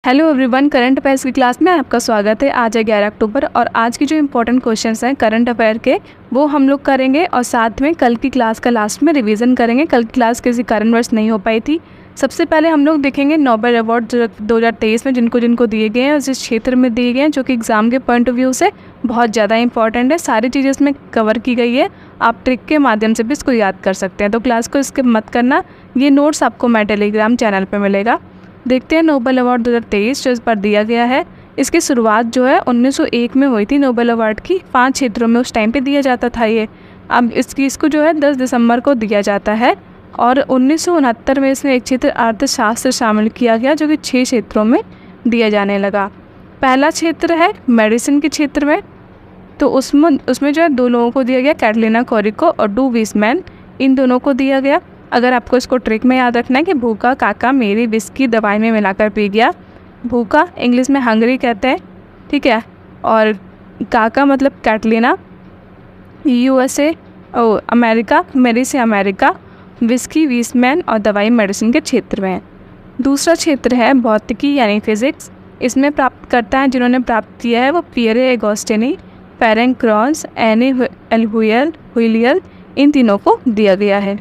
Hello everyone, current affairs की class में आपका स्वागत है। आज है 11 अक्टूबर और आज की जो इम्पोर्टेंट क्वेश्चंस हैं करंट अफेयर के वो हम लोग करेंगे और साथ में कल की क्लास का लास्ट में रिवीजन करेंगे। कल की क्लास किसी कारणवश नहीं हो पाई थी। सबसे पहले हम लोग देखेंगे नोबेल अवार्ड 2023 में जिनको जिनको दिए गए हैं और जिस क्षेत्र में दिए गए हैं, जो कि एग्ज़ाम के पॉइंट ऑफ व्यू से बहुत ज़्यादा इंपॉर्टेंट है। सारी चीज़ें इसमें कवर की गई है, आप ट्रिक के माध्यम से भी इसको याद कर सकते हैं। तो क्लास को स्किप मत करना, ये नोट्स आपको मेरे टेलीग्राम चैनल पर मिलेगा। देखते हैं नोबेल अवार्ड 2023 जो इस पर दिया गया है। इसकी शुरुआत जो है 1901 में हुई थी। नोबेल अवार्ड की 5 क्षेत्रों में उस टाइम पे दिया जाता था ये। अब इसको जो है 10 दिसंबर को दिया जाता है और 1969 में इसमें एक क्षेत्र अर्थशास्त्र शामिल किया गया, जो कि 6 क्षेत्रों में दिया जाने लगा। पहला क्षेत्र है मेडिसिन के क्षेत्र में, तो उसमें जो है 2 लोगों को दिया गया, कैटलीना कोरिको और डू विसमैन, इन दोनों को दिया गया। अगर आपको इसको ट्रिक में याद रखना है कि भूखा काका मेरी विस्की दवाई में मिलाकर पी गया। भूखा इंग्लिश में हंगरी कहते हैं, ठीक है, और काका मतलब कैटलीना, USA अमेरिका, मेरी से अमेरिका, विस्की विसमैन और दवाई मेडिसिन के क्षेत्र में है। दूसरा क्षेत्र है भौतिकी यानी फिजिक्स। इसमें प्राप्त करता है जिन्होंने प्राप्त किया है वो Pierre Agostini, Ferenc Krausz, Anne L'Huillier, इन तीनों को दिया गया है।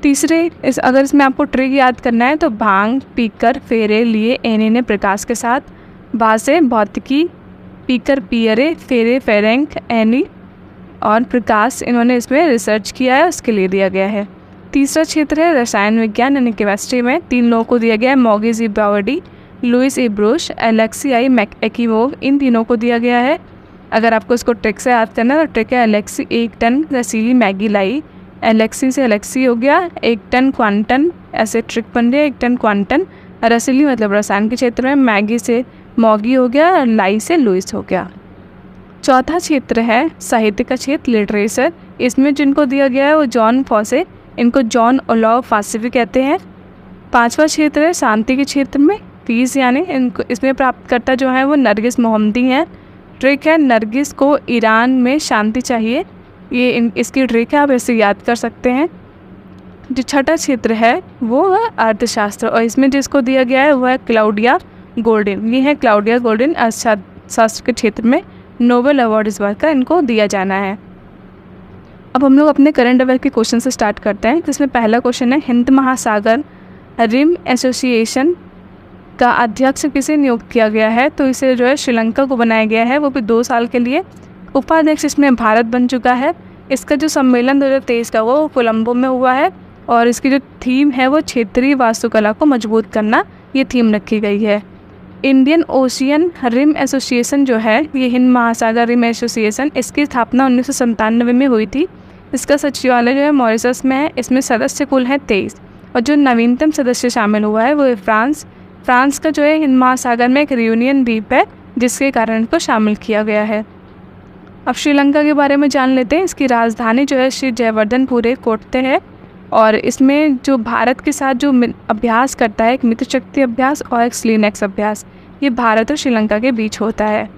तीसरे अगर इसमें आपको ट्रिक याद करना है तो भांग पीकर फेरे लिए एनी ने प्रकाश के साथ, भासे भौतिकी, पीकर पियरे, फेरे फेरेंक, एनी और प्रकाश, इन्होंने इसमें रिसर्च किया है, उसके लिए दिया गया है। तीसरा क्षेत्र है रसायन विज्ञान यानी केमिस्ट्री में। 3 लोगों को दिया गया है, मॉगी जी बावर्डी, लुइस ई ब्रूश, एलेक्सी आई एक्कीमोव, इन तीनों को दिया गया है। अगर आपको इसको ट्रिक से याद करना है तो ट्रिक है एलेक्सी 1 टन रसीली मैगी लाई, एलेक्सी से एलेक्सी हो गया, 1 टन क्वांटन, ऐसे ट्रिक बन रही है 1 टन क्वांटन। रसीली मतलब रसायन के क्षेत्र में, मैगी से मॉगी हो गया और लाई से लुइस हो गया। चौथा क्षेत्र है साहित्य का क्षेत्र लिटरेचर। इसमें जिनको दिया गया है वो जॉन फॉसे, इनको जॉन ओलाव फासे भी कहते हैं। 5वां क्षेत्र है शांति के क्षेत्र में, पीस यानी इनको इसमें प्राप्तकर्ता जो है वो नरगिस मोहम्मदी हैं। ट्रिक है नरगिस को ईरान में शांति चाहिए, ये इसकी ट्रिक है, आप ऐसे याद कर सकते हैं। जो छठा क्षेत्र है वो है अर्थशास्त्र और इसमें जिसको दिया गया है वो है क्लाउडिया गोल्डिन। ये है क्लाउडिया गोल्डिन, अर्थशास्त्र के क्षेत्र में नोबेल अवार्ड इस बार का इनको दिया जाना है। अब हम लोग अपने करंट अफेयर के क्वेश्चन से स्टार्ट करते हैं। जिसमें पहला क्वेश्चन है हिंद महासागर रिम एसोसिएशन का अध्यक्ष किसे नियुक्त किया गया है? तो इसे जो है श्रीलंका को बनाया गया है, वो भी 2 साल के लिए। उपाध्यक्ष इसमें भारत बन चुका है। इसका जो सम्मेलन 2023 का वो कोलंबो में हुआ है और इसकी जो थीम है वो क्षेत्रीय वास्तुकला को मजबूत करना, ये थीम रखी गई है। इंडियन ओशियन रिम एसोसिएशन जो है, ये हिंद महासागर रिम एसोसिएशन, इसकी स्थापना 1997 में हुई थी। इसका सचिवालय जो है मॉरिशस में है। इसमें सदस्य कुल हैं 23 और जो नवीनतम सदस्य शामिल हुआ है वो है फ्रांस का जो है हिंद महासागर में एक रियूनियन द्वीप है, जिसके कारण इनको शामिल किया गया है। अब श्रीलंका के बारे में जान लेते हैं। इसकी राजधानी जो है श्री जयवर्धनपुरे कोट्टे है और इसमें जो भारत के साथ जो अभ्यास करता है, एक मित्र शक्ति अभ्यास और एक स्लीनेक्स अभ्यास, ये भारत और श्रीलंका के बीच होता है।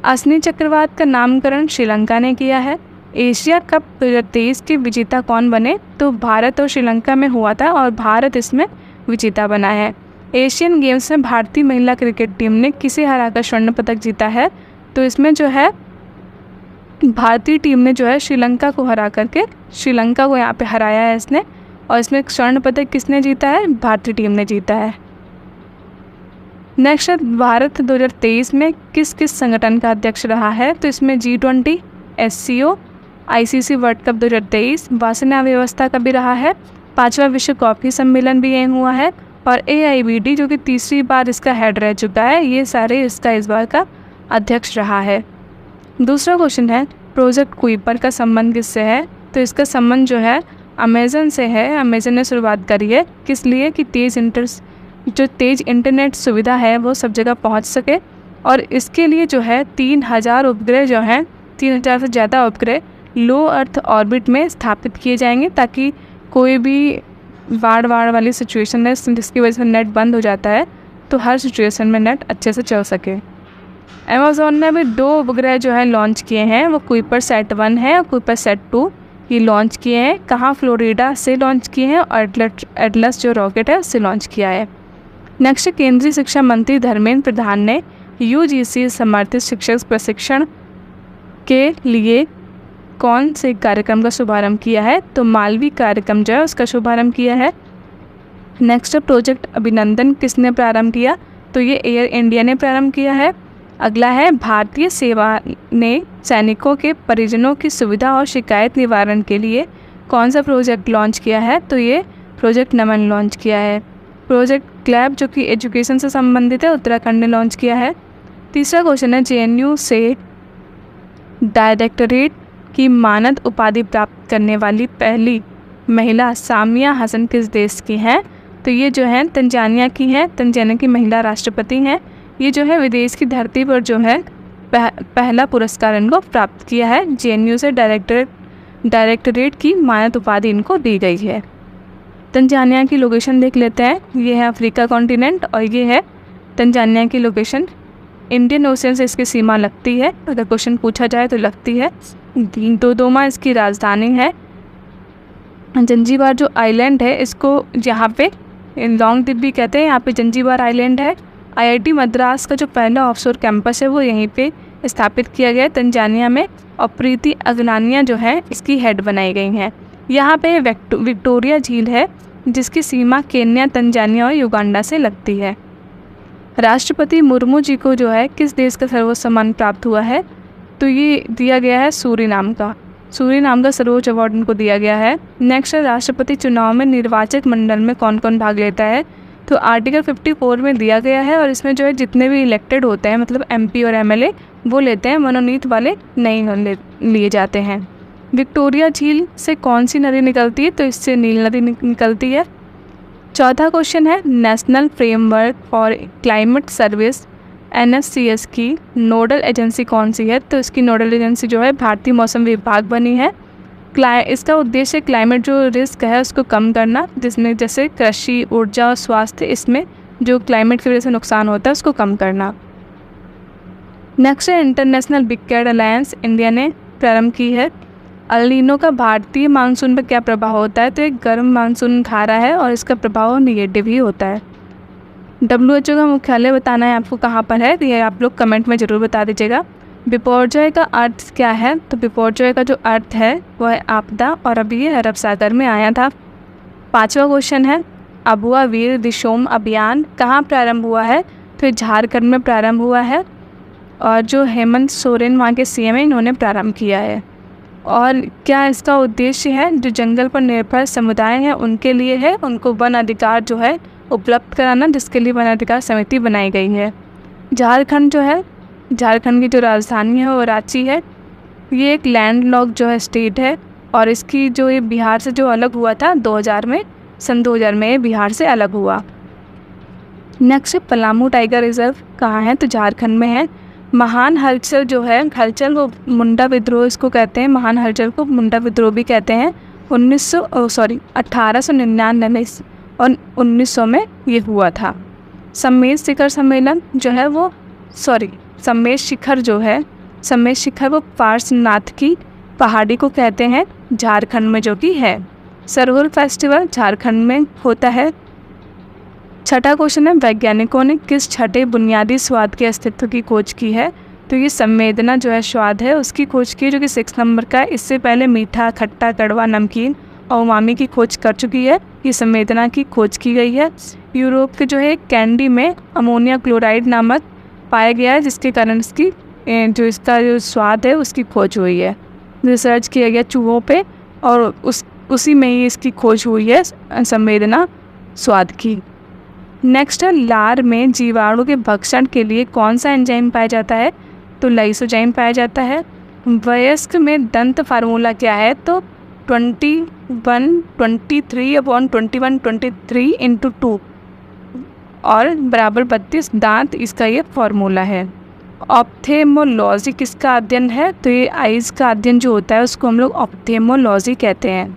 असनी चक्रवात का नामकरण श्रीलंका ने किया है। एशिया कप 2023 के विजेता कौन बने? तो भारत और श्रीलंका में हुआ था और भारत इसमें विजेता बना है। एशियन गेम्स में भारतीय महिला क्रिकेट टीम ने किसे हराकर स्वर्ण पदक जीता है? तो इसमें जो है भारतीय टीम ने जो है श्रीलंका को हरा करके श्रीलंका को यहाँ पे हराया है इसने, और इसमें स्वर्ण पदक किसने जीता है? भारतीय टीम ने जीता है। नेक्स्ट है भारत 2023 में किस किस संगठन का अध्यक्ष रहा है? तो इसमें G20, SCO, ICC world cup 2023, वासना व्यवस्था का भी रहा है। 5वां विश्व कॉफी सम्मेलन भी यहीं हुआ है और AIBD जो कि 3री बार इसका हेड रह चुका है, ये सारे इसका इस बार का अध्यक्ष रहा है। दूसरा क्वेश्चन है प्रोजेक्ट कुइपर का संबंध किससे है? तो इसका संबंध जो है अमेज़न से है। अमेज़न ने शुरुआत करी है किस लिए कि तेज़ इंटरनेट सुविधा है वो सब जगह पहुंच सके, और इसके लिए जो है 3000 उपग्रह जो हैं, 3000 से ज़्यादा उपग्रह लो अर्थ ऑर्बिट में स्थापित किए जाएंगे, ताकि कोई भी बाढ़ वाली सिचुएशन है जिसकी वजह से नेट बंद हो जाता है, तो हर सिचुएशन में नेट अच्छे से चल सके। अमेज़न ने अभी 2 उपग्रह जो है लॉन्च किए हैं, वो कुइपर सेट 1 है और कुइपर सेट 2, ये लॉन्च किए हैं। कहाँ? फ्लोरिडा से लॉन्च किए हैं और एटलस जो रॉकेट है उससे लॉन्च किया है। नेक्स्ट, केंद्रीय शिक्षा मंत्री धर्मेंद्र प्रधान ने यूजीसी समर्थित शिक्षक प्रशिक्षण के लिए कौन से कार्यक्रम का शुभारंभ किया है? तो मालवी कार्यक्रम जो है उसका शुभारंभ किया है। नेक्स्ट, प्रोजेक्ट अभिनंदन किसने प्रारंभ किया? तो ये एयर इंडिया ने प्रारंभ किया है। अगला है, भारतीय सेवा ने सैनिकों के परिजनों की सुविधा और शिकायत निवारण के लिए कौन सा प्रोजेक्ट लॉन्च किया है? तो ये प्रोजेक्ट नमन लॉन्च किया है। प्रोजेक्ट क्लैब जो कि एजुकेशन से संबंधित है, उत्तराखंड ने लॉन्च किया है। तीसरा क्वेश्चन है, जेएनयू से डायरेक्टरेट की मानद उपाधि प्राप्त करने वाली पहली महिला सामिया हसन किस देश की हैं? तो ये जो है तंजानिया की हैं। तंजानिया की महिला राष्ट्रपति हैं। ये जो है विदेश की धरती पर जो है पहला पुरस्कार इनको प्राप्त किया है। जेएनयू से डायरेक्टरेट की मानद उपाधि इनको दी गई है। तंजानिया की लोकेशन देख लेते हैं। ये है अफ्रीका कॉन्टिनेंट और ये है तंजानिया की लोकेशन। इंडियन ओशन से इसकी सीमा लगती है, अगर क्वेश्चन पूछा जाए तो लगती है। डोडोमा इसकी राजधानी है। जंजीबार जो आइलैंड है इसको यहाँ पे लॉन्ग द्वीप भी कहते हैं, यहाँ पे जंजीबार आइलैंड है। आईआईटी मद्रास का जो पहला ऑफशोर कैंपस है वो यहीं पे स्थापित किया गया है तंजानिया में, और प्रीति अगनानिया जो है इसकी हेड बनाई गई हैं। यहाँ पे विक्टोरिया झील है जिसकी सीमा केन्या, तंजानिया और युगांडा से लगती है। राष्ट्रपति मुर्मू जी को जो है किस देश का सर्वोच्च सम्मान प्राप्त हुआ है? तो ये दिया गया है सूरीनाम का सर्वोच्च अवार्ड उनको दिया गया है। नेक्स्ट, राष्ट्रपति चुनाव में निर्वाचक मंडल में कौन कौन भाग लेता है? तो आर्टिकल 54 में दिया गया है, और इसमें जो है जितने भी इलेक्टेड होते हैं, मतलब एमपी और एमएलए, वो लेते हैं, मनोनीत वाले नहीं लिए जाते हैं। विक्टोरिया झील से कौन सी नदी निकलती है? तो इससे नील नदी निकलती है। चौथा क्वेश्चन है, national framework for climate service NFCS की नोडल एजेंसी कौन सी है? तो इसकी नोडल एजेंसी जो है भारतीय मौसम विभाग बनी है। इसका उद्देश्य क्लाइमेट जो रिस्क है उसको कम करना, जिसमें जैसे कृषि, ऊर्जा और स्वास्थ्य, इसमें जो क्लाइमेट की वजह से नुकसान होता है उसको कम करना। नेक्स्ट है, international big cat alliance India ने प्रारंभ की है। अल नीनो का भारतीय मानसून पर क्या प्रभाव होता है? तो एक गर्म मानसून धारा है और इसका प्रभाव निगेटिव ही होता है। WHO का मुख्यालय बताना है आपको कहाँ पर है, तो ये आप लोग कमेंट में ज़रूर बता दीजिएगा। बिपौर्जय का अर्थ क्या है? तो बिपौर्जय का जो अर्थ है वो है आपदा, और अभी ये अरब सागर में आया था। पांचवा क्वेश्चन है, अबुआ वीर दिशोम अभियान कहाँ प्रारंभ हुआ है? तो ये झारखंड में प्रारंभ हुआ है, और जो हेमंत सोरेन वहाँ के CM हैं, इन्होंने प्रारंभ किया है। और क्या इसका उद्देश्य है? जो जंगल पर निर्भर समुदाय हैं उनके लिए है, उनको वन अधिकार जो है उपलब्ध कराना, जिसके लिए वन अधिकार समिति बनाई गई है। झारखंड जो है, झारखंड की जो राजधानी है वो रांची है। ये एक लैंडलॉक्ड जो है स्टेट है, और इसकी जो ये बिहार से जो अलग हुआ था 2000 में, सन 2000 में ये बिहार से अलग हुआ। नेक्स्ट, पलामू टाइगर रिजर्व कहाँ है? तो झारखंड में है। महान हलचल जो है, हलचल वो मुंडा विद्रोह इसको कहते हैं, महान हलचल को मुंडा विद्रोह भी कहते हैं। 1899 और 1900 में ये हुआ था। सम्मेश शिखर सम्मेलन जो है वो सम्मेश शिखर वो पार्श्वनाथ की पहाड़ी को कहते हैं, झारखंड में जो कि है। सरहुल फेस्टिवल झारखंड में होता है। छठा क्वेश्चन है, वैज्ञानिकों ने किस छठे बुनियादी स्वाद के अस्तित्व की खोज की है? तो ये संवेदना जो है स्वाद है उसकी खोज की है, जो कि 6 नंबर का है। इससे पहले मीठा, खट्टा, कड़वा, नमकीन और उमामी की खोज कर चुकी है, ये संवेदना की खोज की गई है। यूरोप के जो है कैंडी में अमोनिया क्लोराइड नामक पाया गया है, जिसके कारण इसकी इसका जो स्वाद है उसकी खोज हुई है। रिसर्च किया गया चूहों पे, और उसी में ही इसकी खोज हुई है संवेदना स्वाद की। नेक्स्ट है, लार में जीवाणु के भक्षण के लिए कौन सा एंजाइम पाया जाता है? तो लाइसोजाइम पाया जाता है। वयस्क में दंत फार्मूला क्या है? तो 21/23 इंटू 2 और बराबर 32 दांत, इसका ये फार्मूला है। ऑप्थेमोलॉजी किसका अध्ययन है? तो ये आइज़ का अध्ययन जो होता है उसको हम लोग ऑप्थेमोलॉजी कहते हैं।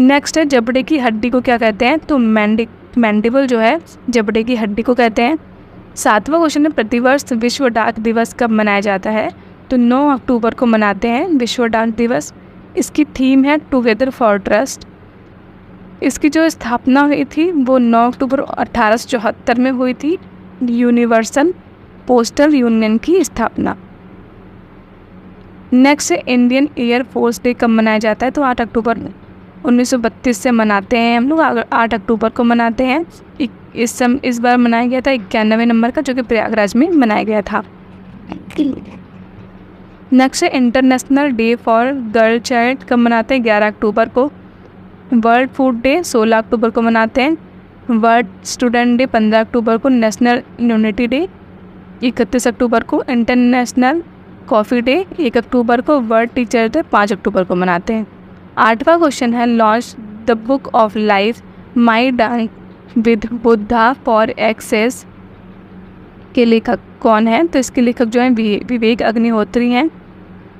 नेक्स्ट है, जबड़े की हड्डी को क्या कहते हैं? तो मैंडिबल जो है जबड़े की हड्डी को कहते हैं। 7वां क्वेश्चन है, प्रतिवर्ष विश्व डाक दिवस कब मनाया जाता है? तो 9 अक्टूबर को मनाते हैं विश्व डाक दिवस। इसकी थीम है टुगेदर फॉर ट्रस्ट। इसकी जो स्थापना हुई थी वो 9 अक्टूबर 1874 में हुई थी, यूनिवर्सल पोस्टल यूनियन की स्थापना। Next Indian air force day कब मनाया जाता है? तो 8 अक्टूबर 1932 से मनाते हैं हम लोग, 8 अक्टूबर को मनाते हैं। इस बार मनाया गया था 91वें नंबर का, जो कि प्रयागराज में मनाया गया था। Next international day for girl child कब मनाते हैं? 11 अक्टूबर को। वर्ल्ड फूड डे 16 अक्टूबर को मनाते हैं। वर्ल्ड स्टूडेंट डे 15 अक्टूबर को। नेशनल यूनिटी डे 31 अक्टूबर को। इंटरनेशनल कॉफ़ी डे 1 अक्टूबर को। वर्ल्ड टीचर डे 5 अक्टूबर को मनाते हैं। 8वां क्वेश्चन है, launch the book of life my dance with Buddha for access के लेखक कौन है? तो इसके लेखक जो हैं विवेक अग्निहोत्री हैं।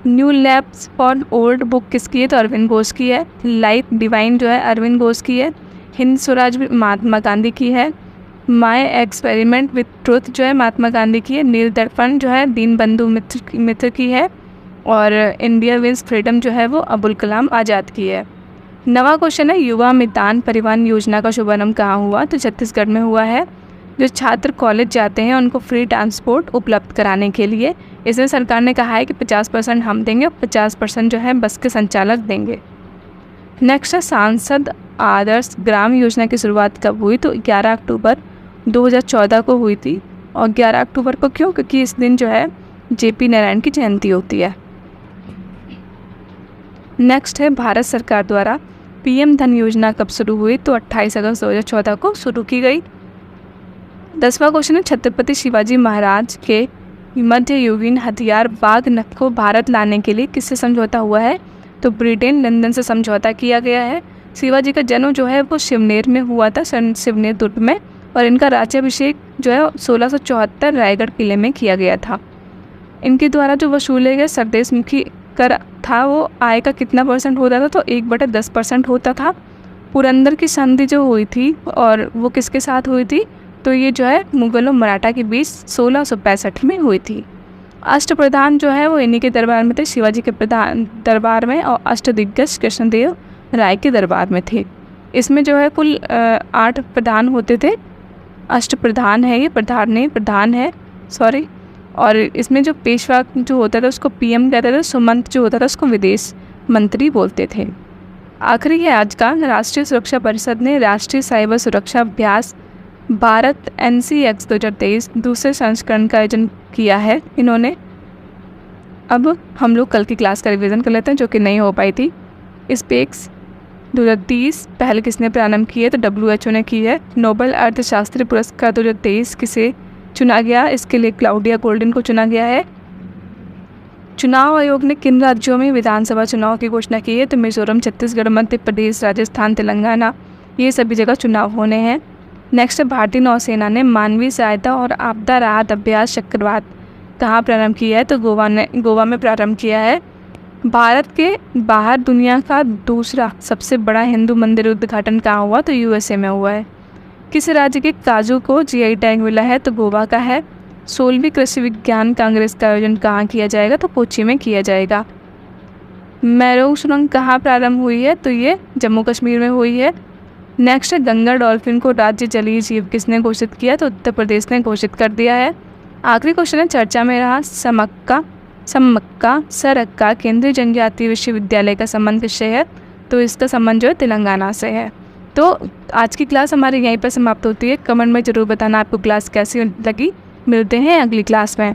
New labs for old book किसकी है? तो अरविंद घोष की है। लाइफ डिवाइन जो है अरविंद घोष की है। हिंद स्वराज महात्मा गांधी की है। माई एक्सपेरिमेंट विथ ट्रुथ जो है महात्मा गांधी की है। नील दर्पण जो है दीनबंधु मित्र की है। और इंडिया विंस फ्रीडम जो है वो अबुल कलाम आज़ाद की है। 9वां क्वेश्चन है, युवा मितान परिवहन योजना का शुभारंभ कहाँ हुआ? तो छत्तीसगढ़ में हुआ है। जो छात्र कॉलेज जाते हैं उनको फ्री ट्रांसपोर्ट उपलब्ध कराने के लिए इसमें सरकार ने कहा है कि 50% हम देंगे, 50% जो है बस के संचालक देंगे। नेक्स्ट है, सांसद आदर्श ग्राम योजना की शुरुआत कब हुई? तो 11 अक्टूबर 2014 को हुई थी। और 11 अक्टूबर को क्यों? क्योंकि इस दिन जो है JP नारायण की जयंती होती है। नेक्स्ट है, भारत सरकार द्वारा PM धन योजना कब शुरू हुई? तो 28 अगस्त 2014 को शुरू की गई। 10वां क्वेश्चन है, छत्रपति शिवाजी महाराज के मध्ययुगीन हथियार बाघ नख को भारत लाने के लिए किससे समझौता हुआ है? तो ब्रिटेन लंदन से समझौता किया गया है। शिवाजी का जन्म जो है वो शिवनेर में हुआ था, शिवनेर दुर्ग में। और इनका राज्याभिषेक जो है 1674 रायगढ़ किले में किया गया था। इनके द्वारा जो वसूले गए स्वदेशमुखी कर था वो आय का कितना % होता था? तो 1/10% होता था। पुरंदर की संधि जो हुई थी और वो किसके साथ हुई थी? तो ये जो है मुगल और मराठा के बीच 1665 में हुई थी। अष्टप्रधान जो है वो इन्हीं के दरबार में थे, शिवाजी के प्रधान दरबार में, और अष्टदिग्गज कृष्णदेव राय के दरबार में थे। इसमें जो है कुल 8 प्रधान होते थे। अष्टप्रधान है ये, प्रधान है सॉरी। और इसमें जो पेशवा जो होता था उसको PM कहते थे, सुमंत जो होता था उसको विदेश मंत्री बोलते थे। आखिरी है आज का, राष्ट्रीय सुरक्षा परिषद ने राष्ट्रीय साइबर सुरक्षा अभ्यास भारत NCX 2023 दूसरे संस्करण का आयोजन किया है इन्होंने। अब हम लोग कल की क्लास का रिवीजन कर लेते हैं जो कि नहीं हो पाई थी। स्पेक्स 2030 पहले किसने प्रारंभ की है? तो WHO ने की है। नोबेल अर्थशास्त्री पुरस्कार 2023 किसे चुना गया? इसके लिए क्लाउडिया गोल्डन को चुना गया है। चुनाव आयोग ने किन राज्यों में विधानसभा चुनाव की घोषणा की है? तो मिजोरम, छत्तीसगढ़, मध्य प्रदेश, राजस्थान, तेलंगाना, ये सभी जगह चुनाव होने हैं। नेक्स्ट है, भारतीय नौसेना ने मानवीय सहायता और आपदा राहत अभ्यास चक्रवात कहाँ प्रारंभ किया है? तो गोवा में प्रारंभ किया है। भारत के बाहर दुनिया का दूसरा सबसे बड़ा हिंदू मंदिर उद्घाटन कहाँ हुआ? तो USA में हुआ है। किस राज्य के काजू को GI टैग मिला है? तो गोवा का है। 16वीं कृषि विज्ञान कांग्रेस का आयोजन कहाँ किया जाएगा? तो कोच्चि में किया जाएगा। मैरोग सुरंग कहाँ प्रारंभ हुई है? तो ये जम्मू कश्मीर में हुई है। नेक्स्ट है, गंगा डॉल्फिन को राज्य जलीय जीव किसने घोषित किया? तो उत्तर प्रदेश ने घोषित कर दिया है। आखिरी क्वेश्चन है, चर्चा में रहा सम्मक्का सरक्का केंद्रीय जनजातीय विश्वविद्यालय का संबंध किससे है? तो इसका संबंध जो है तेलंगाना से है। तो आज की क्लास हमारी यहीं पर समाप्त होती है। कमेंट में ज़रूर बताना आपको क्लास कैसी लगी। मिलते हैं अगली क्लास में।